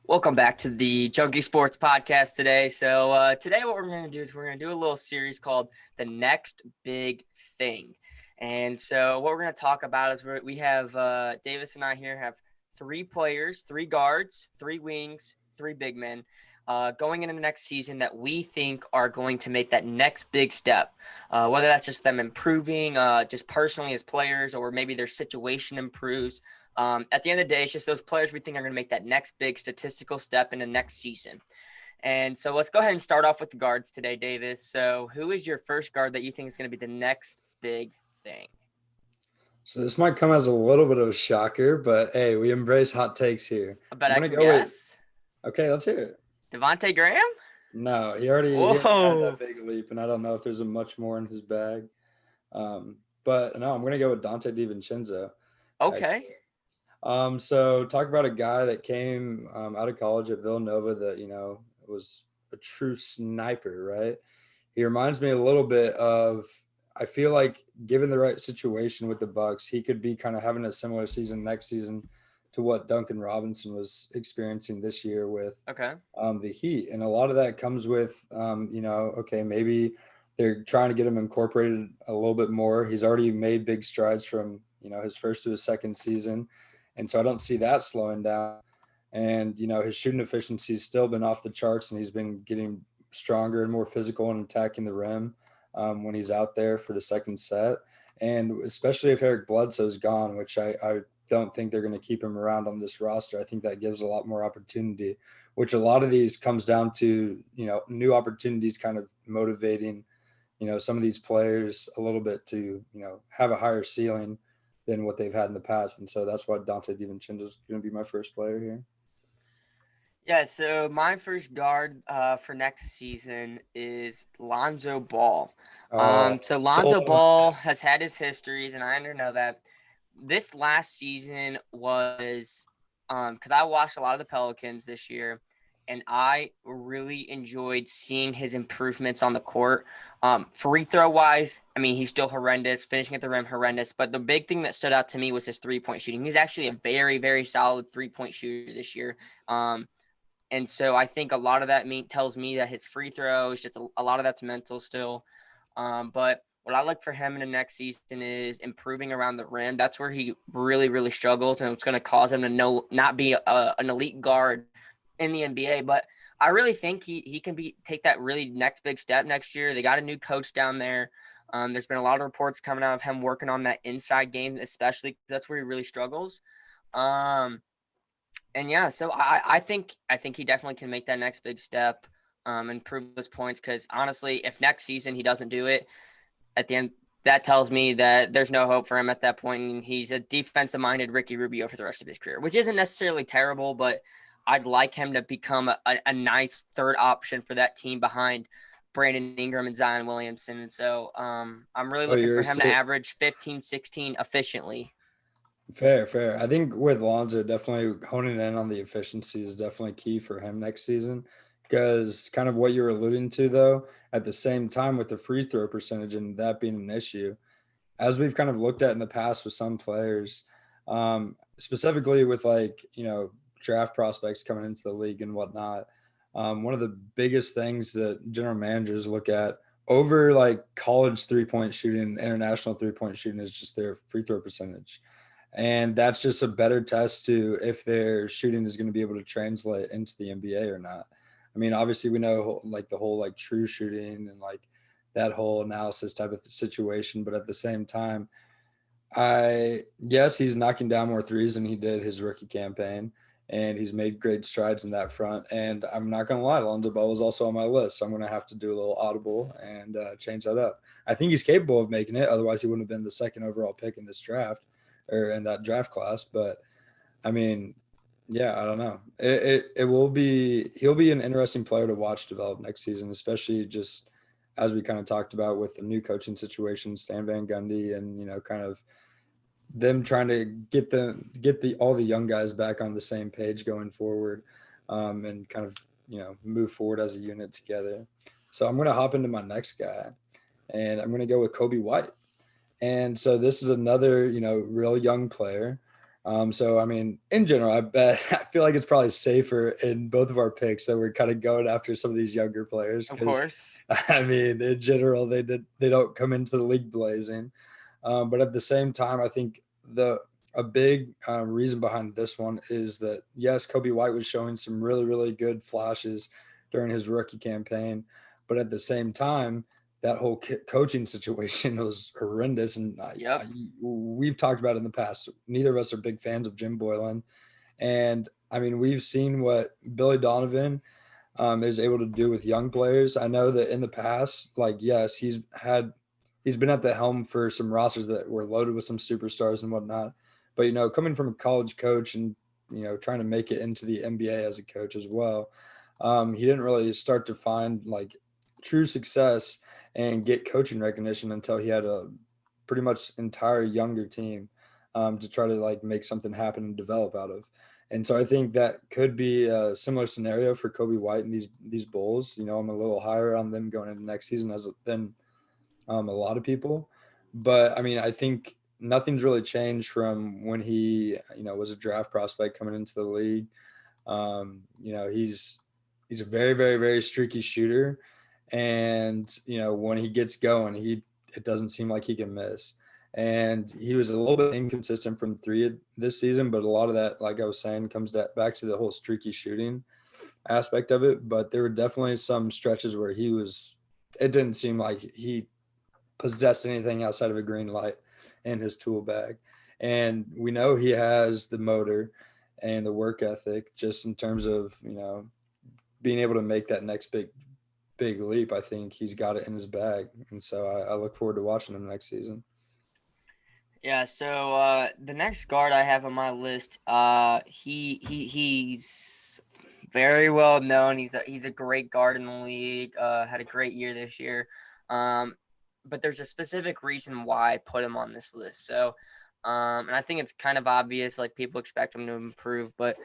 Welcome back to the Junkie Sports Podcast today. Today what we're going to do is we're going to do a little series called The Next Big Thing. And so what we're going to talk about is we have Davis and I here have three players, three guards, three wings, three big men going into the next season that we think are going to make that next big step. Whether that's just them improving just personally as players, or maybe their situation improves. At the end of the day, it's just those players we think are going to make that next big statistical step in the next season. And so let's go ahead and start off with the guards today, Davis. So who is your first guard that you think is going to be the next big thing? So this might come as a little bit of a shocker, but hey, we embrace hot takes here. I bet I'm I gonna can go with guess. okay, let's hear it. Devontae Graham? No, he already had that Whoa. big leap, and I don't know if there's a much more in his bag. But no, I'm gonna go with Dante DiVincenzo, Okay. actually. So talk about a guy that came out of college at Villanova that was a true sniper, right? He reminds me a little bit of. I feel like given the right situation with the Bucks, he could be kind of having a similar season next season to what Duncan Robinson was experiencing this year with Okay. the Heat, and a lot of that comes with okay, maybe they're trying to get him incorporated a little bit more. He's already made big strides from his first to his second season, and so I don't see that slowing down. And his shooting efficiency's still been off the charts, and he's been getting stronger and more physical and attacking the rim when he's out there for the second set. And especially if Eric Bledsoe's gone, which I don't think they're going to keep him around on this roster. I think that gives a lot more opportunity, which a lot of these comes down to, new opportunities kind of motivating, some of these players a little bit to, have a higher ceiling than what they've had in the past. And so that's why Dante DiVincenzo is going to be my first player here. Yeah, so my first guard for next season is Lonzo Ball. Oh, So Lonzo so Ball has had his histories, and I know that this last season was because I watched a lot of the Pelicans this year, and I really enjoyed seeing his improvements on the court. Free throw wise, I mean, he's still horrendous, finishing at the rim horrendous, but the big thing that stood out to me was his 3-point shooting. He's actually a very, very solid 3-point shooter this year. And so I think a lot of that tells me that his free throw is just a lot of that's mental still. But what I look for him in the next season is improving around the rim. That's where he really, really struggles, and it's going to cause him to not be an elite guard in the NBA. But I really think he can take that really next big step next year. They got a new coach down there. There's been a lot of reports coming out of him working on that inside game, especially that's where he really struggles. And yeah, so I think he definitely can make that next big step, improve his points. Because honestly, if next season he doesn't do it, at the end, that tells me that there's no hope for him at that point, and he's a defensive-minded Ricky Rubio for the rest of his career, which isn't necessarily terrible, but I'd like him to become a nice third option for that team behind Brandon Ingram and Zion Williamson. And so I'm really oh, looking for you're him to so average 15, 16 efficiently. fair. I think with Lonzo, definitely honing in on the efficiency is definitely key for him next season. Because kind of what you're alluding to, though, at the same time with the free throw percentage and that being an issue, as we've kind of looked at in the past with some players, specifically with draft prospects coming into the league and whatnot. One of the biggest things that general managers look at over like college 3-point shooting, international 3-point shooting is just their free throw percentage. And that's just a better test to if their shooting is going to be able to translate into the NBA or not. I mean, obviously we know like the whole like true shooting and like that whole analysis type of situation, but at the same time, I yes, he's knocking down more threes than he did his rookie campaign, and he's made great strides in that front. And I'm not gonna lie, Lonzo Ball was also on my list, so I'm gonna have to do a little audible and change that up. I think he's capable of making it. Otherwise, he wouldn't have been the second overall pick in this draft or in that draft class. But I mean, yeah, I don't know. It will be he'll be an interesting player to watch develop next season, especially just as we kind of talked about with the new coaching situation, Stan Van Gundy, and kind of them trying to get the all the young guys back on the same page going forward, and kind of move forward as a unit together. So I'm gonna hop into my next guy, and I'm gonna go with Kobe White. And so this is another real young player. So, I mean, in general, I bet I feel like it's probably safer in both of our picks that we're kind of going after some of these younger players Of because, course. I mean, in general, they don't come into the league blazing. But at the same time, I think a big reason behind this one is that yes, Kobe White was showing some really really good flashes during his rookie campaign, but at the same time, that whole coaching situation was horrendous. And Yep. we've talked about it in the past. Neither of us are big fans of Jim Boylan, and I mean we've seen what Billy Donovan is able to do with young players. I know that in the past, like yes, he's been at the helm for some rosters that were loaded with some superstars and whatnot. But coming from a college coach and trying to make it into the NBA as a coach as well, he didn't really start to find like true success and get coaching recognition until he had a pretty much entire younger team to try to like make something happen and develop out of. And so I think that could be a similar scenario for Kobe White and these Bulls. I'm a little higher on them going into next season than a lot of people. But I mean, I think nothing's really changed from when he was a draft prospect coming into the league. He's a very very very streaky shooter, and when he gets going, it doesn't seem like he can miss. And he was a little bit inconsistent from three this season, but a lot of that, like I was saying, comes back to the whole streaky shooting aspect of it. But there were definitely some stretches where it didn't seem like he possessed anything outside of a green light in his tool bag. And we know he has the motor and the work ethic just in terms of, being able to make that next big leap. I think he's got it in his bag. And so I look forward to watching him next season. Yeah, so the next guard I have on my list, he's very well known. He's a great guard in the league. Had a great year this year. But there's a specific reason why I put him on this list. So, and I think it's kind of obvious, like people expect him to improve, but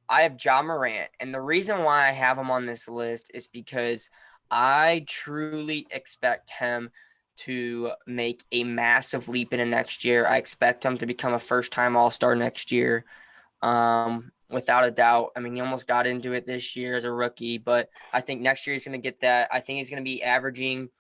I have Ja Morant, and the reason why I have him on this list is because I truly expect him to make a massive leap into next year. I expect him to become a first-time All-Star next year, without a doubt. I mean, he almost got into it this year as a rookie, but I think next year he's going to get that. I think he's going to be averaging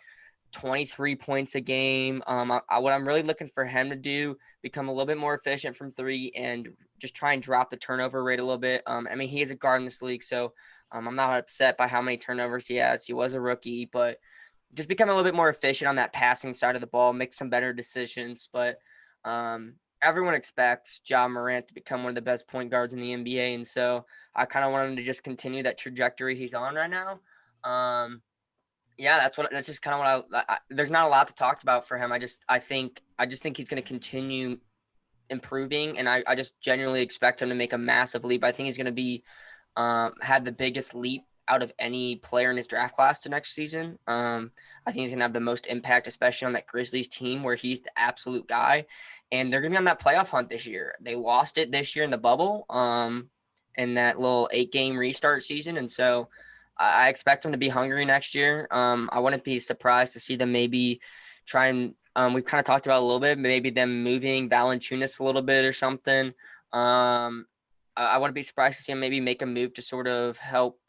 23 points a game. What I'm really looking for him to do, become a little bit more efficient from three and just try and drop the turnover rate a little bit. I mean, he is a guard in this league, so I'm not upset by how many turnovers he has. He was a rookie, but just become a little bit more efficient on that passing side of the ball, make some better decisions. But everyone expects Ja Morant to become one of the best point guards in the NBA, and so I kind of want him to just continue that trajectory he's on right now. Yeah, that's just kind of what there's not a lot to talk about for him. I just think he's going to continue improving, and I just genuinely expect him to make a massive leap. I think he's going to be had the biggest leap out of any player in his draft class to next season. I think he's going to have the most impact, especially on that Grizzlies team where he's the absolute guy, and they're going to be on that playoff hunt this year. They lost it this year in the bubble, in that little 8-game restart season, and so I expect them to be hungry next year. I wouldn't be surprised to see them maybe try and we've kind of talked about a little bit, maybe them moving Valanciunas a little bit or something. I wouldn't be surprised to see them maybe make a move to sort of help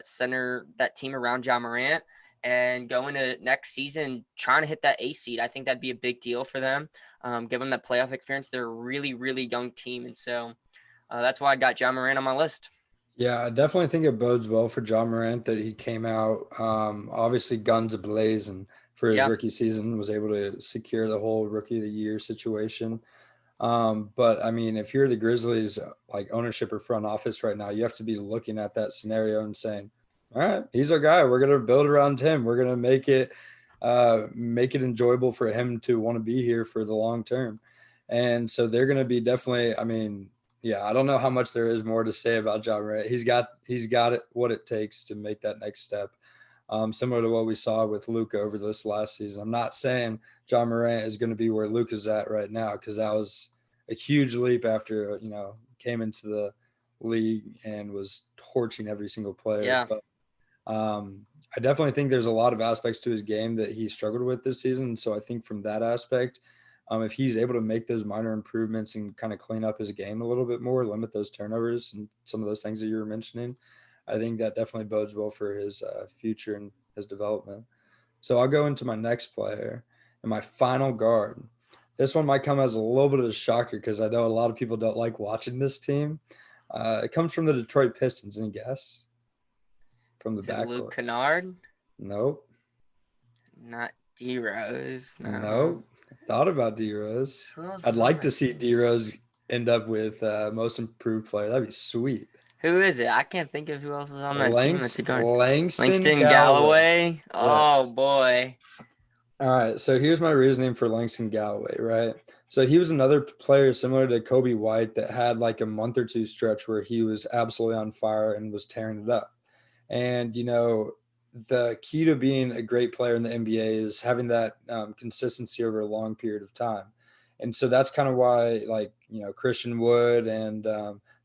center that team around Ja Morant and go into next season trying to hit that A seed. I think that'd be a big deal for them. Give them that playoff experience. They're a really, really young team, and so that's why I got Ja Morant on my list. Yeah, I definitely think it bodes well for John Morant that he came out obviously guns ablazing for his Yeah. rookie season, was able to secure the whole rookie of the year situation. But I mean, if you're the Grizzlies, like ownership or front office right now, you have to be looking at that scenario and saying, all right, he's our guy. We're going to build around him. We're going to make it enjoyable for him to want to be here for the long term. And so they're going to be definitely, I mean, yeah, I don't know how much there is more to say about John Morant. He's got it, what it takes to make that next step. Similar to what we saw with Luka over this last season. I'm not saying John Morant is going to be where Luka's at right now, because that was a huge leap after came into the league and was torching every single player. Yeah. But I definitely think there's a lot of aspects to his game that he struggled with this season. So I think from that aspect, If he's able to make those minor improvements and kind of clean up his game a little bit more, limit those turnovers and some of those things that you were mentioning, I think that definitely bodes well for his future and his development. So I'll go into my next player and my final guard. This one might come as a little bit of a shocker because I know a lot of people don't like watching this team. It comes from the Detroit Pistons. Any guess? From the Is it Luke backcourt? Kennard? Nope. Not D Rose. No. Nope. Thought about D Rose. Who else I'd is on like to that see team? D Rose end up with most improved player. That'd be sweet. Who is it? I can't think of who else is on that team that's a guard. Langston Langston Galloway. Galloway. Oh Yes. boy. All right, so here's my reasoning for Langston Galloway, right? So he was another player similar to Kobe White that had like a month or two stretch where he was absolutely on fire and was tearing it up. And, the key to being a great player in the NBA is having that consistency over a long period of time. And so that's kind of why, like, Christian Wood and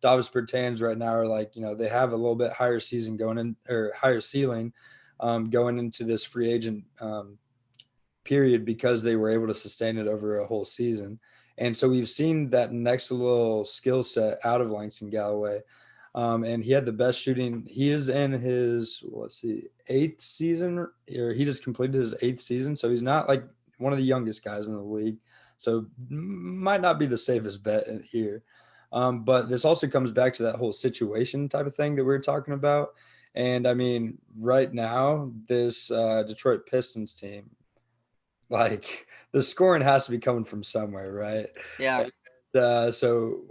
Davis Bertans right now are like, they have a little bit higher season going in or higher ceiling going into this free agent period because they were able to sustain it over a whole season. And so we've seen that next little skill set out of Langston Galloway. And he had the best shooting. He is in his, eighth season, or he just completed his eighth season. So he's not like one of the youngest guys in the league. So might not be the safest bet here. But this also comes back to that whole situation type of thing that we were talking about. And I mean, right now, this Detroit Pistons team, like the scoring has to be coming from somewhere, right? Yeah. So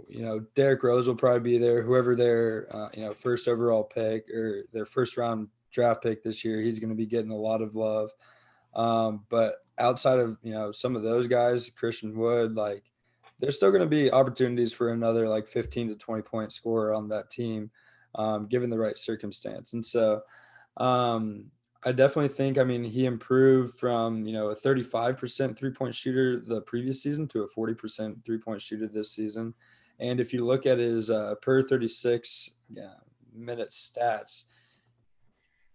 Derrick Rose will probably be there. Whoever their first overall pick or their first round draft pick this year, he's going to be getting a lot of love. But outside of some of those guys, Christian Wood, like there's still going to be opportunities for another like 15 to 20 point scorer on that team, given the right circumstance. And so I definitely think, I mean, he improved from, a 35% 3 point shooter the previous season to a 40% 3 point shooter this season. And if you look at his per 36 minute stats,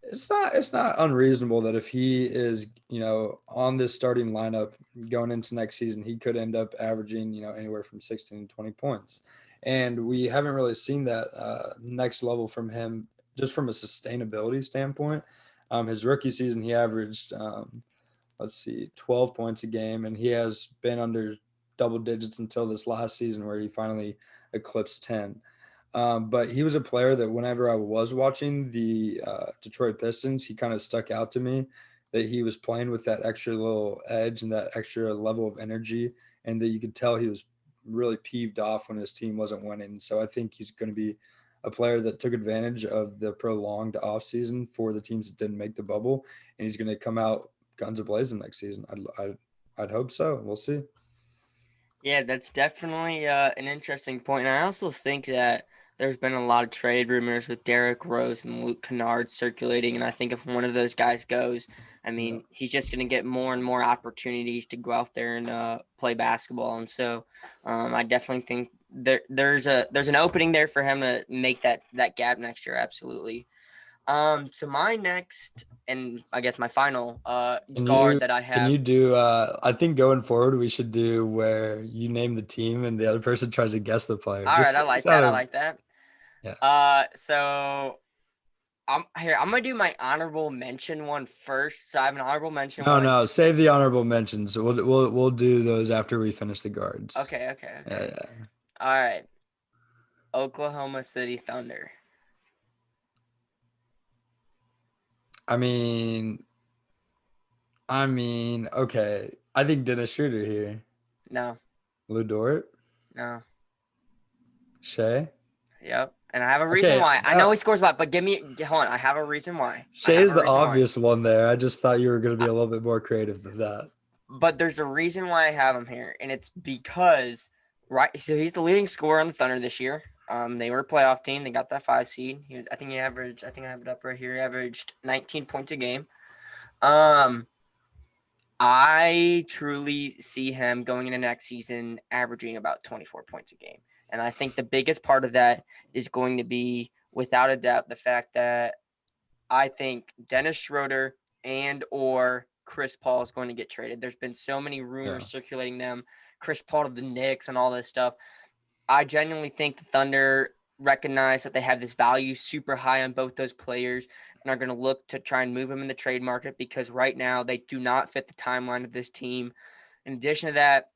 it's not unreasonable that if he is, on this starting lineup going into next season, he could end up averaging, anywhere from 16 to 20 points. And we haven't really seen that next level from him just from a sustainability standpoint. His rookie season, he averaged, 12 points a game, and he has been under double digits until this last season where he finally eclipsed 10. But he was a player that whenever I was watching the Detroit Pistons, he kind of stuck out to me that he was playing with that extra little edge and that extra level of energy, and that you could tell he was really peeved off when his team wasn't winning. So I think he's going to be a player that took advantage of the prolonged offseason for the teams that didn't make the bubble, and he's going to come out guns a-blazing next season. I'd hope so. We'll see. Yeah, that's definitely an interesting point. And I also think that there's been a lot of trade rumors with Derrick Rose and Luke Kennard circulating. And I think if one of those guys goes, I Yeah. mean, he's just going to get more and more opportunities to go out there and play basketball. And so I definitely think there's an opening there for him to make that gap next year. Absolutely. To my next and I guess my final Can guard you that I can have. you do I think going forward we should do where you name the team and the other person tries to guess the player. All right, I like Just out that. I of like that. yeah. So I'm gonna do my honorable mention one first. So I have an honorable mention No, one. no, save the honorable mentions. We'll do those after we finish the guards. Okay, okay, Yeah, okay. yeah. All right. Oklahoma City Thunder. I mean, okay. I think Dennis Schroeder here. No, Lou Dort, no. Shea. Yep. And I have a reason Okay, why. I know he scores a lot, but hold on. I have a reason why. I Shea have is a the reason why. obvious one there. I just thought you were going to be I, a little bit more creative than that. but there's a reason why I have him here, and it's because so he's the leading scorer on the Thunder this year. They were a playoff team. They got that 5 seed. I think I have it up right here. He averaged 19 points a game. I truly see him going into next season averaging about 24 points a game. And I think the biggest part of that is going to be, without a doubt, the fact that I think Dennis Schroeder and or Chris Paul is going to get traded. There's been so many rumors Yeah. circulating them. Chris Paul to the Knicks and all this stuff. I genuinely think the Thunder recognize that they have this value super high on both those players and are going to look to try and move them in the trade market because right now they do not fit the timeline of this team. In addition to that,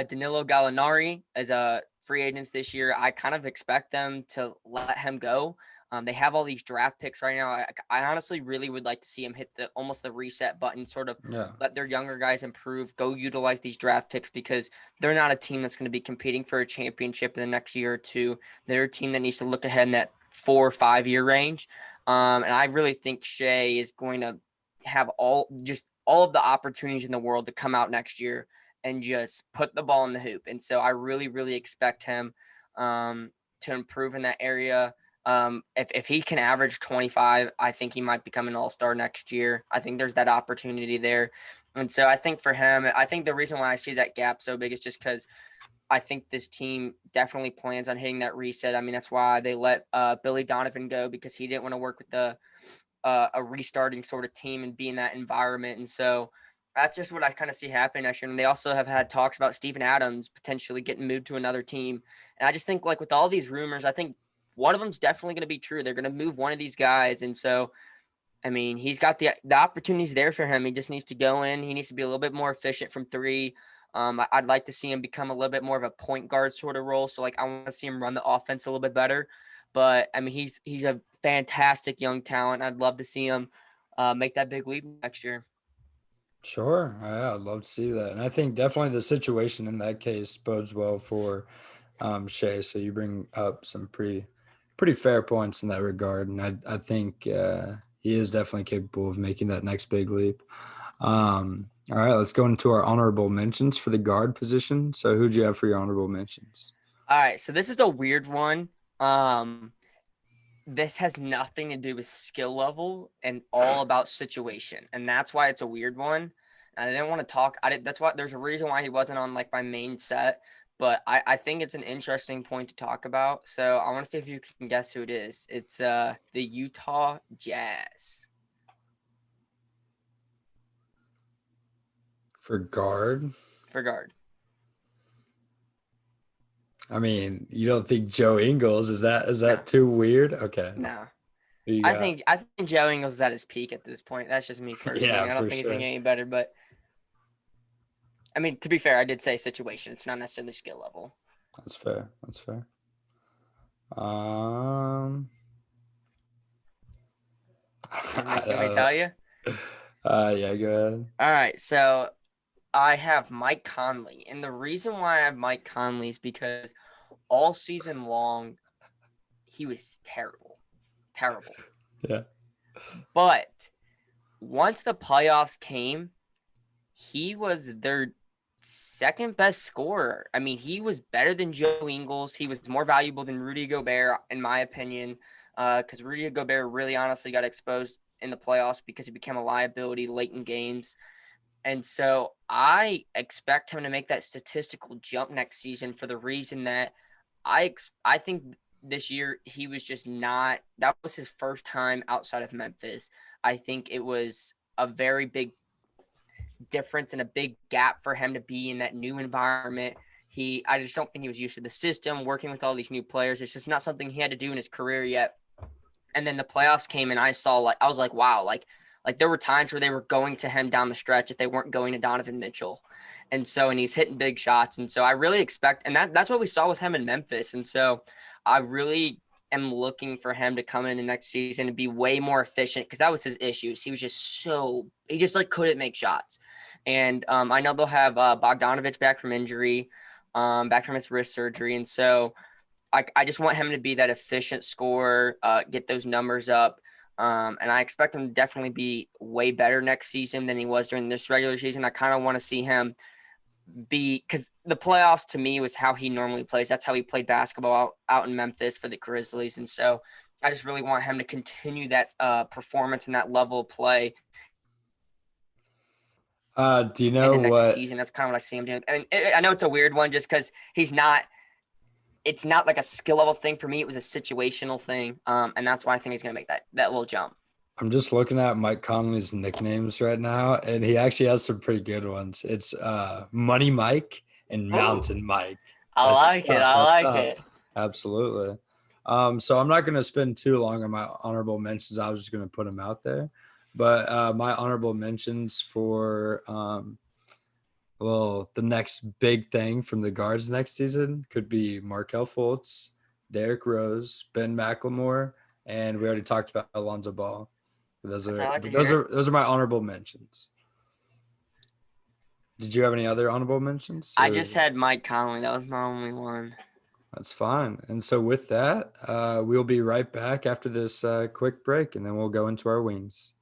Danilo Gallinari as a free agents this year. I kind of expect them to let him go. They have all these draft picks right now. I honestly really would like to see him hit almost the reset button, sort of let their younger guys improve, go utilize these draft picks because they're not a team that's going to be competing for a championship in the next year or two. They're a team that needs to look ahead in that 4 or 5 year range. And I really think Shea is going to have all of the opportunities in the world to come out next year and just put the ball in the hoop. And so I really, really expect him to improve in that area. If he can average 25, I think he might become an all-star next year. I think there's that opportunity there. And so I think for him, I think the reason why I see that gap so big is just because I think this team definitely plans on hitting that reset. I mean, that's why they let Billy Donovan go because he didn't want to work with a restarting sort of team and be in that environment. And so that's just what I kind of see happening next year. And they also have had talks about Steven Adams potentially getting moved to another team. And I just think like with all these rumors, I think one of them's definitely going to be true. They're going to move one of these guys. And so, I mean, he's got the opportunities there for him. He just needs to go in. He needs to be a little bit more efficient from three. I'd like to see him become a little bit more of a point guard sort of role. So like I want to see him run the offense a little bit better. But I mean, he's a fantastic young talent. I'd love to see him make that big leap next year. Sure. Yeah, I'd love to see that. And I think definitely the situation in that case bodes well for Shea. So you bring up some pretty fair points in that regard. And I think he is definitely capable of making that next big leap. All right, let's go into our honorable mentions for the guard position. So who'd you have for your honorable mentions? All right, so this is a weird one. This has nothing to do with skill level and all about situation, and that's why it's a weird one. And I didn't want to talk. That's why there's a reason why he wasn't on like my main set, but I think it's an interesting point to talk about. So I want to see if you can guess who it is. It's the Utah Jazz. For guard? For guard. I mean, you don't think Joe Ingles is that No. too weird? Okay. No. Who you I got? think Joe Ingles is at his peak at this point. That's just me personally. Yeah, I don't for think he's sure. gonna get any better, but I mean, to be fair, I did say situation. It's not necessarily skill level. That's fair. That's fair. Um, You want me to I tell you? yeah, go ahead. All right, so I have Mike Conley, and the reason why I have Mike Conley is because all season long he was terrible, terrible. Yeah. But once the playoffs came, he was their second best scorer. I mean, he was better than Joe Ingles. He was more valuable than Rudy Gobert, in my opinion, because Rudy Gobert really honestly got exposed in the playoffs because he became a liability late in games. And so I expect him to make that statistical jump next season for the reason that I think this year he was just not – that was his first time outside of Memphis. I think it was a very big difference and a big gap for him to be in that new environment. I just don't think he was used to the system, working with all these new players. It's just not something he had to do in his career yet. And then the playoffs came and I was like, wow, like there were times where they were going to him down the stretch if they weren't going to Donovan Mitchell. And he's hitting big shots. And so I really expect, and that's what we saw with him in Memphis. And so I really am looking for him to come in the next season and be way more efficient because that was his issues. He was he just like couldn't make shots. And I know they'll have Bogdanovich back from injury, back from his wrist surgery. And so I just want him to be that efficient scorer, get those numbers up. And I expect him to definitely be way better next season than he was during this regular season. I kind of want to see him because the playoffs to me was how he normally plays. That's how he played basketball out in Memphis for the Grizzlies. And so I just really want him to continue that performance and that level of play. Do you know in the next what? season, that's kind of what I see him doing. I mean, I know it's a weird one just because it's not like a skill level thing for me. It was a situational thing. And that's why I think he's going to make that little jump. I'm just looking at Mike Conley's nicknames right now, and he actually has some pretty good ones. It's Money Mike and Ooh, Mountain Mike. I That's like it. tough. I That's like tough. it. Absolutely. So I'm not going to spend too long on my honorable mentions. I was just going to put them out there. But my honorable mentions for the next big thing from the guards next season could be Markelle Fultz, Derrick Rose, Ben McLemore, and we already talked about Alonzo Ball. Those That's are all I like to those hear. are those are my honorable mentions. Did you have any other honorable mentions? I just had Mike Conley. That was my only one. That's fine. And so with that, we'll be right back after this quick break, and then we'll go into our wings.